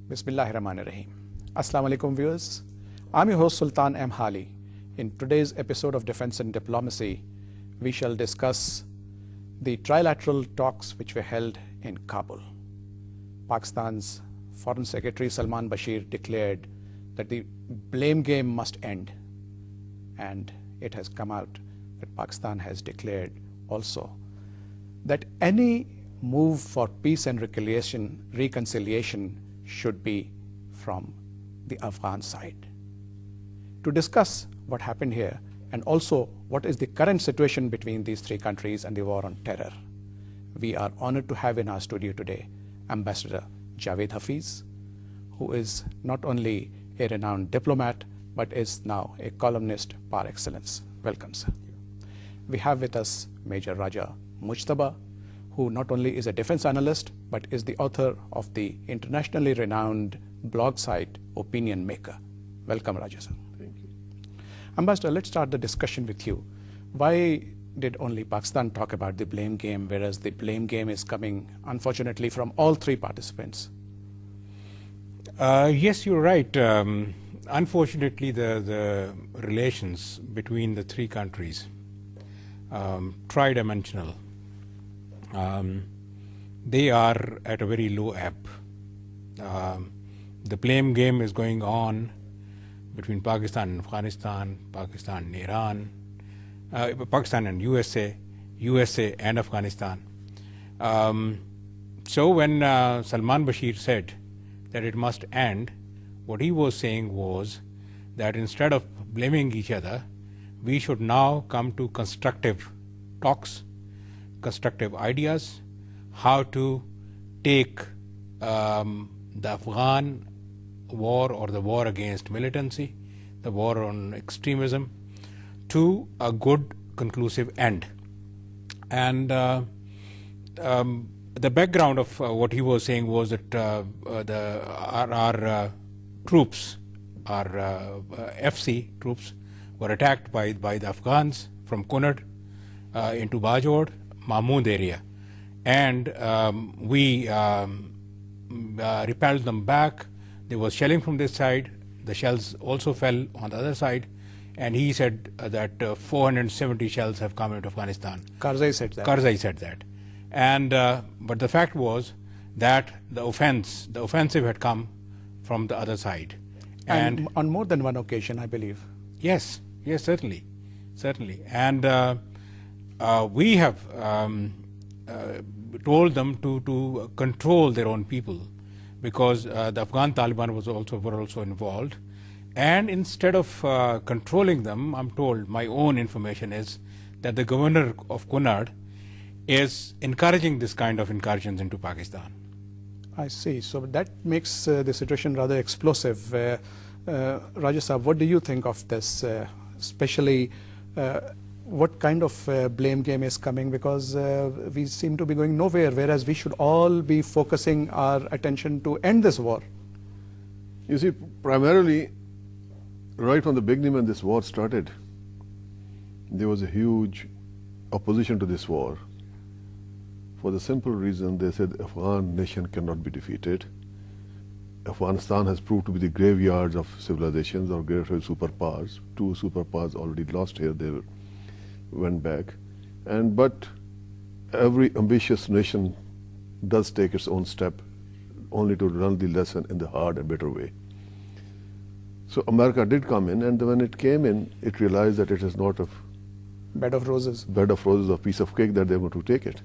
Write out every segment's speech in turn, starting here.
Bismillahirrahmanirrahim. Assalamu alaikum viewers. I'm your host Sultan M. Hali. In today's episode of Defense and Diplomacy, we shall discuss the trilateral talks which were held in Kabul. Pakistan's Foreign Secretary Salman Bashir declared that the blame game must end, and it has come out that Pakistan has declared also that any move for peace and reconciliation should be from the Afghan side. To discuss what happened here and also what is the current situation between these three countries and the war on terror, we are honored to have in our studio today Ambassador Javed Hafiz, who is not only a renowned diplomat but is now a columnist par excellence. Welcome, sir. We have with us Major Raja Mujtaba, who not only is a defense analyst but is the author of the internationally renowned blog site Opinion Maker. Welcome, Raja sir. Thank you. Ambassador, let's start the discussion with you. Why did only Pakistan talk about the blame game, whereas the blame game is coming, unfortunately, from all three participants? Yes, you're right. Unfortunately, the relations between the three countries, tridimensional, they are at a very low ebb. The blame game is going on between Pakistan and Afghanistan, Pakistan and Iran, Pakistan and USA, USA and Afghanistan. So when Salman Bashir said that it must end, what he was saying was that instead of blaming each other, we should now come to constructive talks, constructive ideas, how to take the Afghan war or the war against militancy, the war on extremism, to a good conclusive end. And the background of what he was saying was that our troops, our FC troops, were attacked by the Afghans from Kunad into Bajod, Mahmood area, and we repelled them back. There was shelling from this side. The shells also fell on the other side, and he said that 470 shells have come into Afghanistan. Karzai said that. Karzai said that. And but the fact was that the offensive had come from the other side, and on more than one occasion, I believe. Yes, certainly, and we have told them to control their own people, because the Afghan Taliban were also involved, and instead of controlling them, I'm told, my own information is that the governor of Kunad is encouraging this kind of incursions into Pakistan. I see. So that makes the situation rather explosive. Raja Sahab, what do you think of this? Especially, what kind of blame game is coming? Because we seem to be going nowhere, whereas we should all be focusing our attention to end this war. You see, primarily, right from the beginning when this war started, there was a huge opposition to this war. For the simple reason, they said the Afghan nation cannot be defeated. Afghanistan has proved to be the graveyards of civilizations or graveyards of superpowers. Two superpowers already lost here, they went back. But every ambitious nation does take its own step only to learn the lesson in the hard and bitter way. So America did come in, and when it came in, it realized that it is not a bed of roses, a piece of cake that they're going to take it.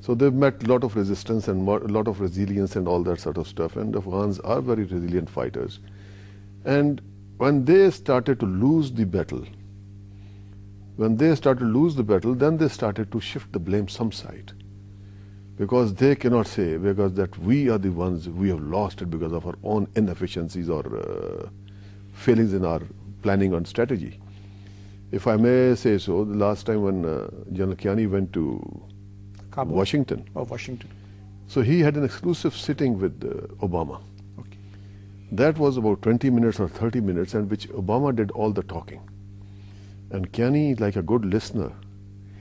So they've met a lot of resistance and a lot of resilience and all that sort of stuff, and the Afghans are very resilient fighters. And when they started to lose the battle, then they started to shift the blame some side. Because they cannot say, because that we are the ones, we have lost it because of our own inefficiencies or failings in our planning and strategy. If I may say so, the last time when General Kiani went to Kabul. Washington. So he had an exclusive sitting with Obama. Okay. That was about 20 minutes or 30 minutes, and which Obama did all the talking. And Kiani, like a good listener,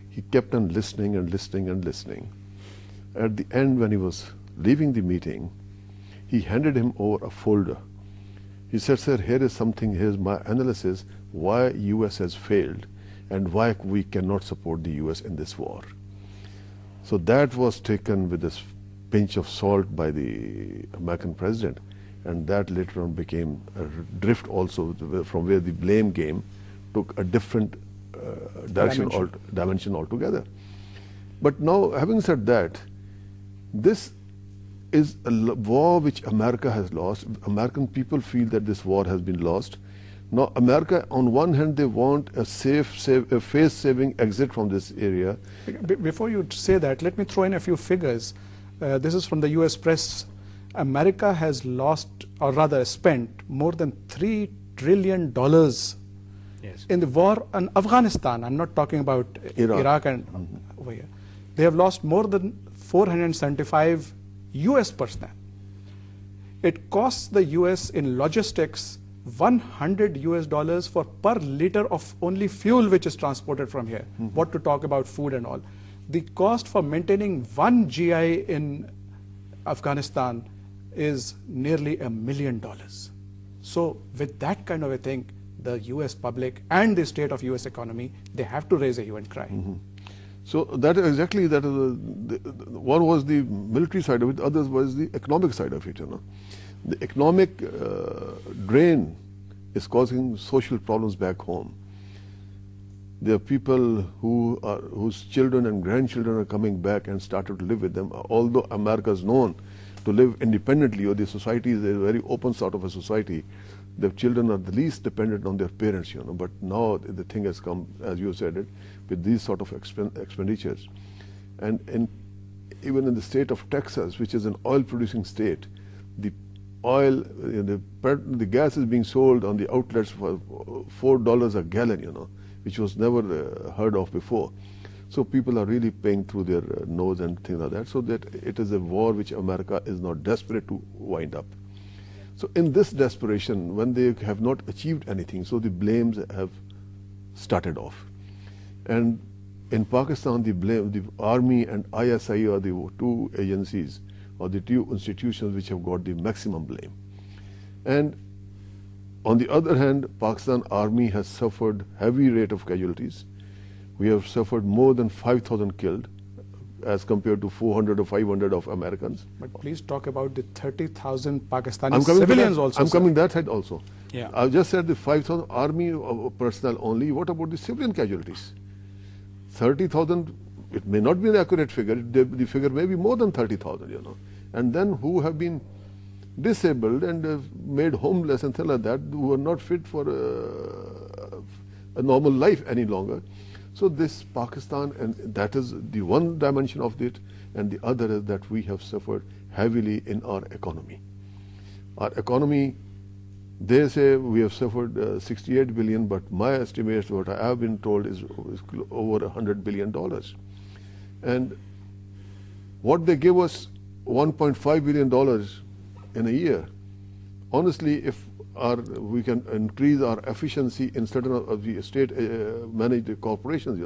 he kept on listening and listening and listening. At the end, when he was leaving the meeting, he handed him over a folder. He said, sir, here is something, here's my analysis why US has failed and why we cannot support the US in this war. So that was taken with this pinch of salt by the American president, and that later on became a drift also from where the blame game took a different dimension altogether. But now, having said that, this is a war which America has lost. American people feel that this war has been lost. Now, America, on one hand, they want a face-saving exit from this area. Before you say that, let me throw in a few figures. This is from the US press. America has lost, or rather spent, more than $3 trillion in the war in Afghanistan. I'm not talking about Iraq and over here. They have lost more than 475 US personnel. It costs the US in logistics $100 for per liter of only fuel which is transported from here. What to talk about food and all. The cost for maintaining one GI in Afghanistan is nearly $1 million. So with that kind of a thing, the US public and the state of US economy, they have to raise a hue and cry. So that is exactly that. One was the military side of it, others was the economic side of it. The economic drain is causing social problems back home. There are people whose children and grandchildren are coming back and started to live with them. Although America is known to live independently, or the society is a very open sort of a society, the children are the least dependent on their parents, But now the thing has come, as you said it, with these sort of expenditures. And even in the state of Texas, which is an oil-producing state, the oil, the gas is being sold on the outlets for $4 a gallon, which was never heard of before. So people are really paying through their nose and things like that, so that it is a war which America is not desperate to wind up. So in this desperation, when they have not achieved anything, so the blames have started off. And in Pakistan, the army and ISI are the two agencies or the two institutions which have got the maximum blame. And on the other hand, Pakistan army has suffered heavy rate of casualties. We have suffered more than 5,000 killed as compared to 400 or 500 of Americans. But please talk about the 30,000 Pakistani civilians also. I'm coming that side also. Yeah. I just said the 5,000 army personnel only. What about the civilian casualties? 30,000, it may not be an accurate figure. The figure may be more than 30,000, And then who have been disabled and made homeless and things like that, who are not fit for a normal life any longer. So this Pakistan, and that is the one dimension of it, and the other is that we have suffered heavily in our economy. Our economy, they say we have suffered 68 billion, but my estimate, what I have been told, is over $100 billion. And what they give us, $1.5 billion in a year. Honestly, if we can increase our efficiency in certain of the state managed corporations,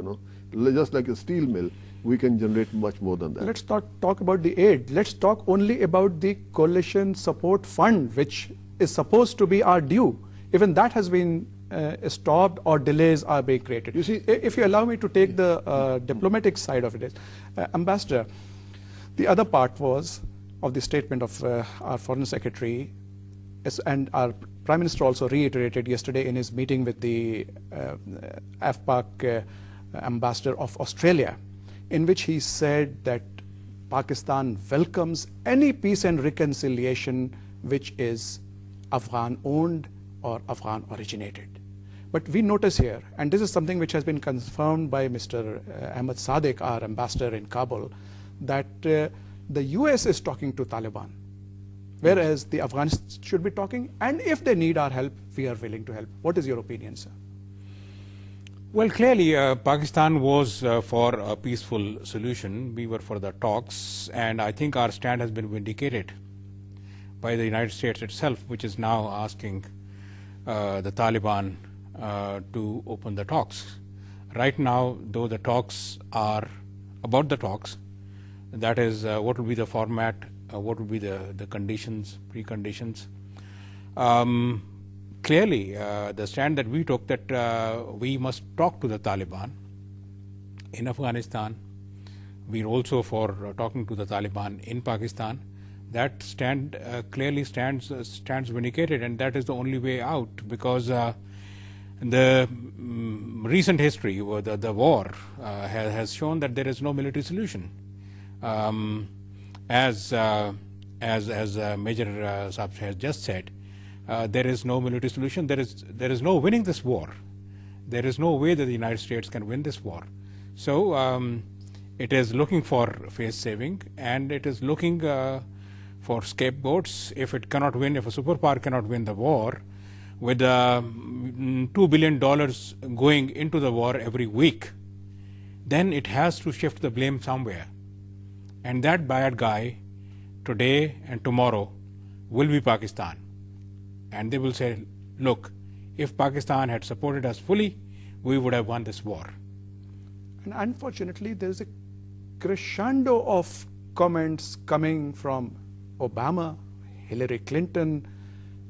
just like a steel mill, we can generate much more than that. Let's talk about the aid. Let's talk only about the coalition support fund, which is supposed to be our due. Even that has been stopped, or delays are being created. You see, if you allow me to take the diplomatic side of it, Ambassador, the other part was of the statement of our Foreign Secretary, and our Prime Minister also reiterated yesterday in his meeting with the AFPAC Ambassador of Australia, in which he said that Pakistan welcomes any peace and reconciliation which is Afghan-owned or Afghan-originated. But we notice here, and this is something which has been confirmed by Mr. Ahmed Sadiq, our ambassador in Kabul, that the US is talking to Taliban, whereas the Afghans should be talking, and if they need our help, we are willing to help. What is your opinion, sir? Well, clearly, Pakistan was for a peaceful solution. We were for the talks, and I think our stand has been vindicated by the United States itself, which is now asking the Taliban to open the talks. Right now, though the talks are about the talks, that is, what will be the format what would be the conditions, preconditions. Clearly, the stand that we took that we must talk to the Taliban in Afghanistan. We're also for talking to the Taliban in Pakistan. That stand clearly stands vindicated, and that is the only way out, because the recent history, the war, has shown that there is no military solution. As Major Saab has just said, there is no military solution. There is no winning this war. There is no way that the United States can win this war. So it is looking for face saving, and it is looking for scapegoats. If it cannot win, if a superpower cannot win the war, with $2 billion going into the war every week, then it has to shift the blame somewhere. And that bad guy today and tomorrow will be Pakistan. And they will say, look, if Pakistan had supported us fully, we would have won this war. And unfortunately, there is a crescendo of comments coming from Obama, Hillary Clinton,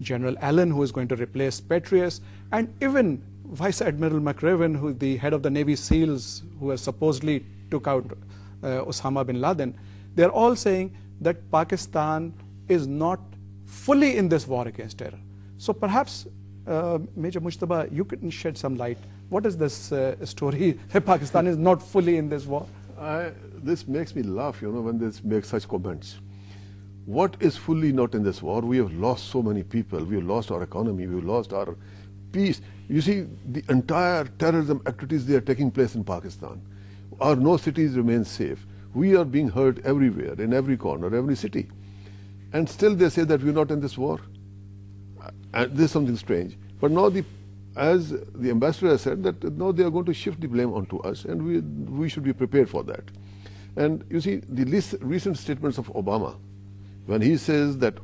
General Allen, who is going to replace Petraeus, and even Vice Admiral McRaven, who is the head of the Navy SEALs, who has supposedly took out Osama bin Laden. They're all saying that Pakistan is not fully in this war against terror. So perhaps, Major Mujtaba, you can shed some light. What is this story that Pakistan is not fully in this war? This makes me laugh, when they make such comments. What is fully not in this war? We have lost so many people. We have lost our economy. We have lost our peace. You see, the entire terrorism activities, they are taking place in Pakistan. No cities remain safe. We are being hurt everywhere, in every corner, every city. And still they say that we're not in this war. And there's something strange. But now, as the ambassador has said, that now they are going to shift the blame onto us, and we should be prepared for that. And you see, the recent statements of Obama, when he says that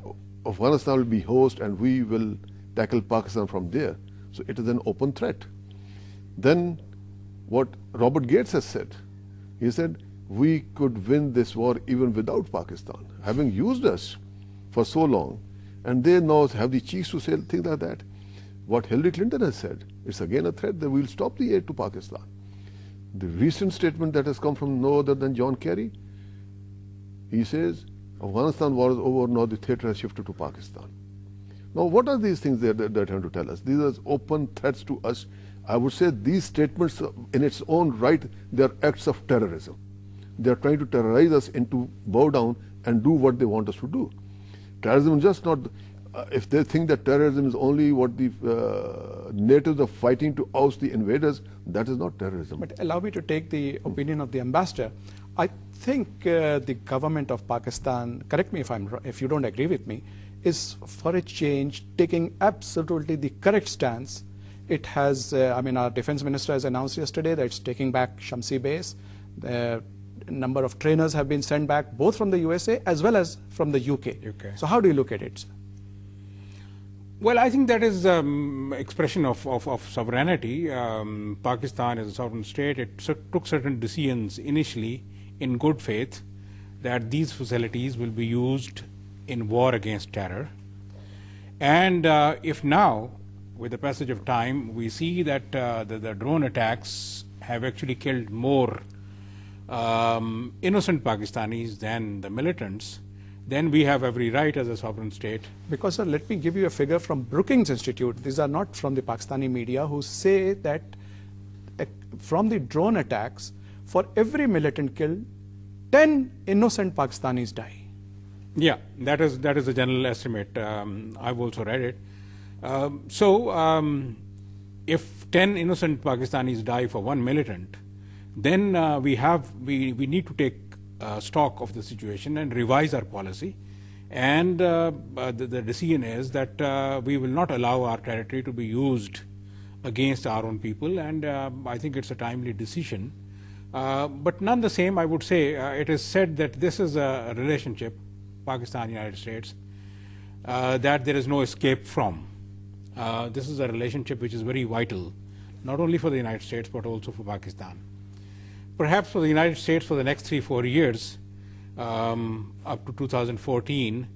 Afghanistan will be host and we will tackle Pakistan from there, so it is an open threat. Then what Robert Gates has said, he said, we could win this war even without Pakistan, having used us for so long, and they now have the cheeks to say things like that. What Hillary Clinton has said, it's again a threat that we'll stop the aid to Pakistan. The recent statement that has come from no other than John Kerry, he says, Afghanistan war is over, now the theater has shifted to Pakistan. Now, what are these things they're trying to tell us? These are open threats to us. I would say these statements in its own right, they are acts of terrorism. They are trying to terrorize us into bow down and do what they want us to do. Terrorism is just not, if they think that terrorism is only what the natives are fighting to oust the invaders, that is not terrorism. But allow me to take the opinion of the ambassador. I think the government of Pakistan, correct me if you don't agree with me, is for a change taking absolutely the correct stance. It has, our defense minister has announced yesterday that it's taking back Shamsi base. The number of trainers have been sent back, both from the USA as well as from the UK. So how do you look at it, sir? Well, I think that is expression of sovereignty. Pakistan is a sovereign state. It took certain decisions initially in good faith that these facilities will be used in war against terror. And if now, with the passage of time, we see that the drone attacks have actually killed more innocent Pakistanis than the militants, then we have every right as a sovereign state. Because, sir, let me give you a figure from Brookings Institute. These are not from the Pakistani media, who say that from the drone attacks, for every militant killed, 10 innocent Pakistanis die. Yeah, that is a general estimate. I've also read it. If 10 innocent Pakistanis die for one militant, then we need to take stock of the situation and revise our policy. And the decision is that we will not allow our territory to be used against our own people, and I think it's a timely decision. But none the same, I would say, it is said that this is a relationship, Pakistan-United States, that there is no escape from. This is a relationship which is very vital, not only for the United States, but also for Pakistan. Perhaps for the United States for the next 3-4 years, up to 2014